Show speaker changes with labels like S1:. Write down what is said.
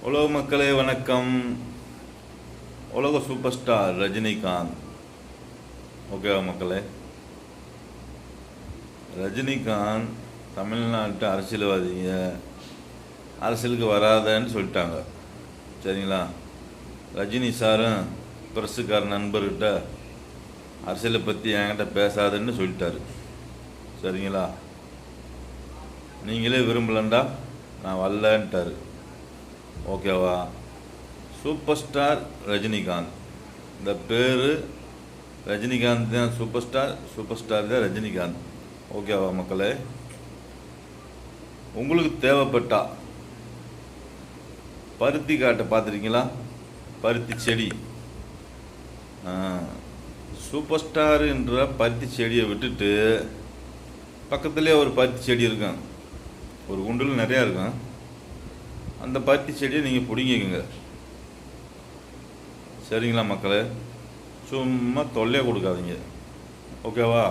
S1: உலக மக்களே வணக்கம். உலக சூப்பர் ஸ்டார் ரஜினிகாந்த். ஓகேவா மக்களே? ரஜினிகாந்த் தமிழ்நாட்டு அரசியல்வாதிங்க அரசியலுக்கு வராதன்னு சொல்லிட்டாங்க. சரிங்களா? ரஜினி சாரும் பிரஸுக்கார நண்பர்கிட்ட அரசியலை பற்றி என்கிட்ட பேசாதுன்னு சொல்லிட்டாரு. சரிங்களா? நீங்களே விரும்பலண்டா நான் வரலன்ட்டார். ஓகேவா? Super star Rajinikanth. இந்த பேர் ரஜினிகாந்த் தான் சூப்பர் ஸ்டார் தான் ரஜினிகாந்த். ஓகேவா மக்களே? உங்களுக்கு தேவைப்பட்டா பருத்தி காட்டை பார்த்துருக்கீங்களா? பருத்தி செடி. சூப்பர் ஸ்டாருன்ற பருத்தி செடியை விட்டுட்டு பக்கத்துலேயே ஒரு பருத்தி செடி இருக்கும். ஒரு குண்டில் நிறையா இருக்கும். அந்த பருத்தி செடியை நீங்கள் பிடிங்கிக்கோங்க. சரிங்களா மக்களே? சும்மா தொல்லையை கொடுக்காதீங்க. ஓகேவா?